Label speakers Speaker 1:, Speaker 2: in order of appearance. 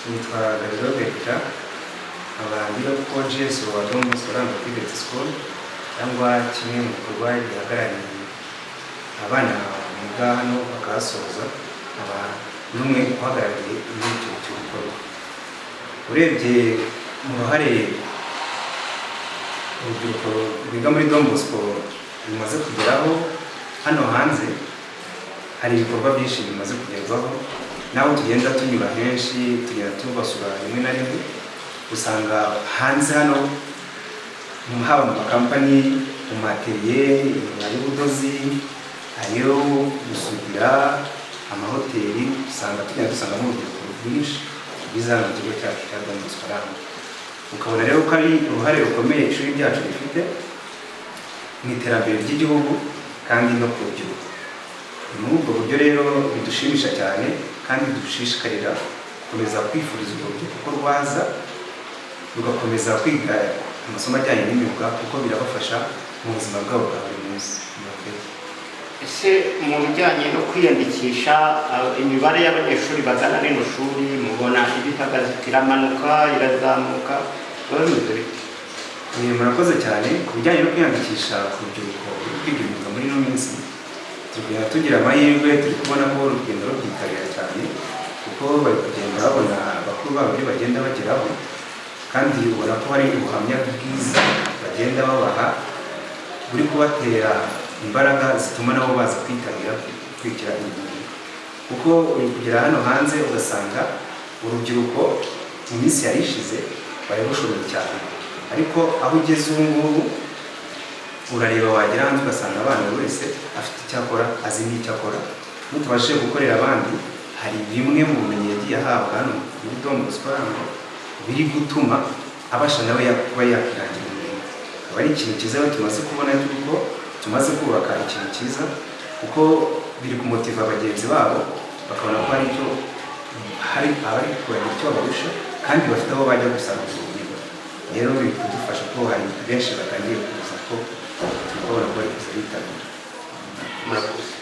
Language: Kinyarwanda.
Speaker 1: nitwa Gabiro Bertrand abandira ko Jesu wa Don Bosco Private School cyangwa kimwe mu bikorwa gihagarariye abana biga hano bakasoza aba numwe uhagarariye n'icyo gikorwa. Urebye mu ruhare urubyiruko biga muri Don Bosco bimaze kugeraho hano hanze, hari ibikorwa byinshi bimaze kugerwaho, naho tugenda tunyura henshi tugenda tubasura rimwe na rimwe, usanga hanze hano haba mu makampani, mu materiel, ay'ubudozi, ayo gusudira, amahoteli, usanga tugenda dusangamo urubyiruko rwinshi biza mu kigo cyacu cya Don Bosco. Ukabona rero ko ari uruhare rukomeye ishuri ryacu rifite mu iterambere ry'igihugu kandi no ku rubyiruko. Muri ubwo buryo rero bidushimisha cyane kandi dushishikarira gukomeza kwifuriza urubyiruko ko rwaza rugakomeza kwiga amasomo ajyanye n'imyuga kuko birabafasha mu buzima bwabo bwa buri munsi.
Speaker 2: Ese mu bijyanye no kwiyandikisha imibare y'abanyeshuri bagana rino shuri mubona ibihagaze, iramanuka, irazamuka, bameze bite?
Speaker 1: Murakoze cyane. Ku bijyanye no kwiyandikisha ku rubyiruko kwiga imyuga muri ino minsi, tugira amahirwe, turi kubona ko urugendo rubyitabira cyane kuko bari kugenda babona bakuru babo ibyo bagenda bageraho, kandi ubona ko hari ubuhamya bwiza bagenda babaha buri kubatera imbaraga zituma nabo baza kwitabira kwikira imyuga. Kuko uri kugera hano hanze ugasanga urubyiruko mu minsi yari ishize bari bushoboye cyane, ariko aho ugeze ubu ngubu urareba wagera hanze ugasanga abana wese afite icyo akora, azi n'icyo akora. Mutubashije gukorera abandi, hari bimwe mu bumenyi yagiye ahabwa hano muri Don Bosco biri gutuma abasha nawe kuba yakirangira umurimo. Akaba ari ikintu cyiza tumaze kubona yuko tumaze kubaka ikintu cyiza, kuko biri kumotiva bagenzi babo bakabona ko hari icyo hari abari kugira icyo babarusha kandi bafite aho bajya gusanga ubumenyi. Rero biri kudufasha ko hari benshi batangiye kuza ko tubona ko bari kuza bitabira.